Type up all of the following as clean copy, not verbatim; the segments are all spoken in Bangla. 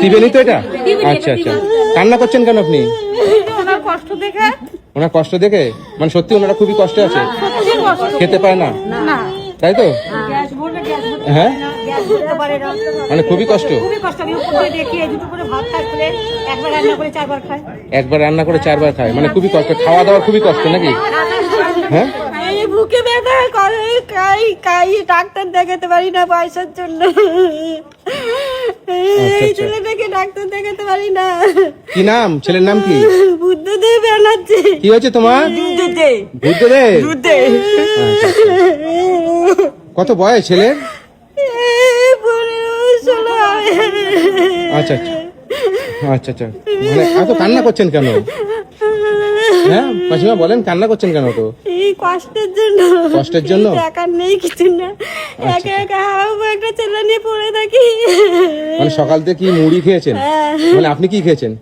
দিবেনই তো এটা? আচ্ছা আচ্ছা, কান্না করছেন কেন আপনি? ওনার কষ্ট দেখে। ওনার কষ্ট দেখে? মানে সত্যি ওনারা খুবই কষ্টে আছে, খেতে পায় না, তাই তো? হ্যাঁ, মানে খুবই কষ্ট। একবার রান্না করে 4 বার খায়, মানে খুবই কষ্ট, খাওয়া দাওয়ার খুবই কষ্ট নাকি? হ্যাঁ, বুকে ব্যথা করে, ডাক্তার দেখাতে পারি না পয়সার জন্য। এই ছেলেটাকে ডাক্তার দেখাতে পারি না। কি নাম ছেলের? নাম কি? বুদ্ধদেব ব্যানার্জি। কি হয়েছে তোমার? বুদ্ধদেব। কত বয়স ছেলের? আচ্ছা আচ্ছা আচ্ছা আচ্ছা, মানে এত কান্না করছেন কেন? হ্যাঁ মাসিমা বলেন, কান্না করছেন কেন? তো এই কষ্টের জন্য। কষ্টের জন্য? টাকা নেই, কিছু না, একা একা একটা ছেলে নিয়ে পড়ে থাকি। মানে সকাল থেকে কি মুড়ি খেয়েছেন? মানে আপনি কি খেয়েছেন?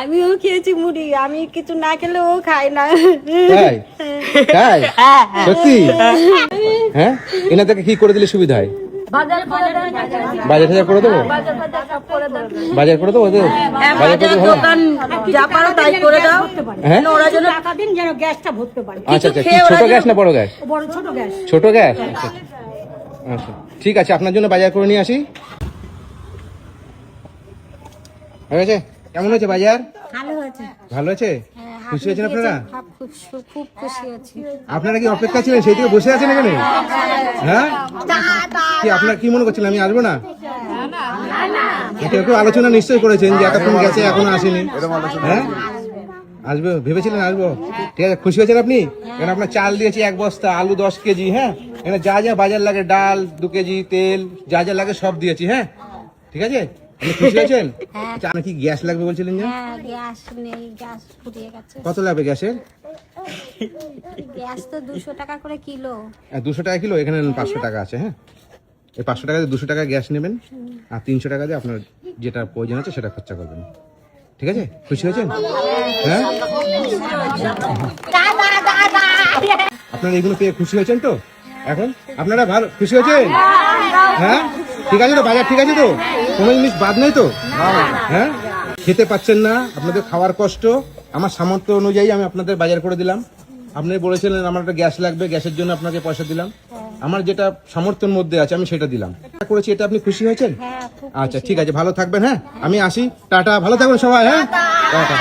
আমিও খেয়েছি মুড়ি, আমি কিছু না খেলে ও খায় না। তাই? তাই? সত্যি? হ্যাঁ, এনাদেরকে কি করে দিলে সুবিধা হয়? বাজার টাজার করে দেবো? বাজার করে দেবো? বাজার করে দেবো? যা পারো তাই করে দাও। হ্যাঁ, ওরা যেন টাকা দিন, যেন গ্যাসটা ভরতে পারে। আচ্ছা আচ্ছা, কি ছোট গ্যাস না বড় গ্যাস? ছোট গ্যাস। ছোট গ্যাস, আচ্ছা আচ্ছা, ঠিক আছে, আপনার জন্য বাজার করে নিয়ে আসি। হয়ে গেছে? কেমন হয়েছে বাজার? ভালো হয়েছে। ভালো আছে? খুশি হয়েছেন আপনারা? খুব খুশি আছি। আপনারা কি অপেক্ষা ছিলেন, সেই থেকে বসে আছেন এখানে? হ্যাঁ, কি আপনার কি মনে করছিলেন আমি আসবো না? কেউ কেউ আলোচনা নিশ্চয়ই করেছেন যে এতক্ষণ গেছে এখনো আসেনি। হ্যাঁ, আসবে ভেবেছিলেন আসবো? ঠিক আছে, খুশি হয়েছেন আপনি? এখানে আপনার চাল দিয়েছি 1 বস্তা, আলু 10 কেজি, হ্যাঁ, এখানে যা যা বাজার লাগে, ডাল 2 কেজি, তেল যা যা লাগে সব দিয়েছি। হ্যাঁ, ঠিক আছে, আপনি খুশি হয়েছেন? আচ্ছা, আপনার কি গ্যাস লাগবে বলছিলেন যে? গ্যাস নেই, গ্যাস ফুরিয়ে গেছে। কত লাগবে গ্যাসের? গ্যাস তো 200 টাকা করে কিলো। 200 টাকা কিলো, এখানে 500 টাকা আছে। হ্যাঁ, এই 500 টাকা দিয়ে 200 টাকা গ্যাস নেবেন, আর 300 টাকা দিয়ে আপনার যেটা প্রয়োজন আছে সেটা খরচা করবেন। ঠিক আছে, খুশি হয়েছেন? হ্যাঁ, আপনারা এগুলো পেয়ে খুশি হয়েছেন তো? এখন আপনারা ভালো খুশি হয়েছেন? হ্যাঁ, ঠিক আছে তো, বাজার ঠিক আছে তো, কোনো জিনিস বাদ নেই তো? হ্যাঁ, খেতে পাচ্ছেন না, আপনাদের খাওয়ার কষ্ট, আমার সামর্থ্য অনুযায়ী আমি আপনাদের বাজার করে দিলাম। আপনি বলেছিলেন আমার একটা গ্যাস লাগবে, গ্যাসের জন্য আপনাকে পয়সা দিলাম, আমার যেটা সামর্থ্যের মধ্যে আছে আমি সেটা দিলাম, করেছি। এটা আপনি খুশি হয়েছেন? আচ্ছা ঠিক আছে, ভালো থাকবেন। হ্যাঁ, আমি আসি, টাটা, ভালো থাকবেন সবাই। হ্যাঁ, টাটা।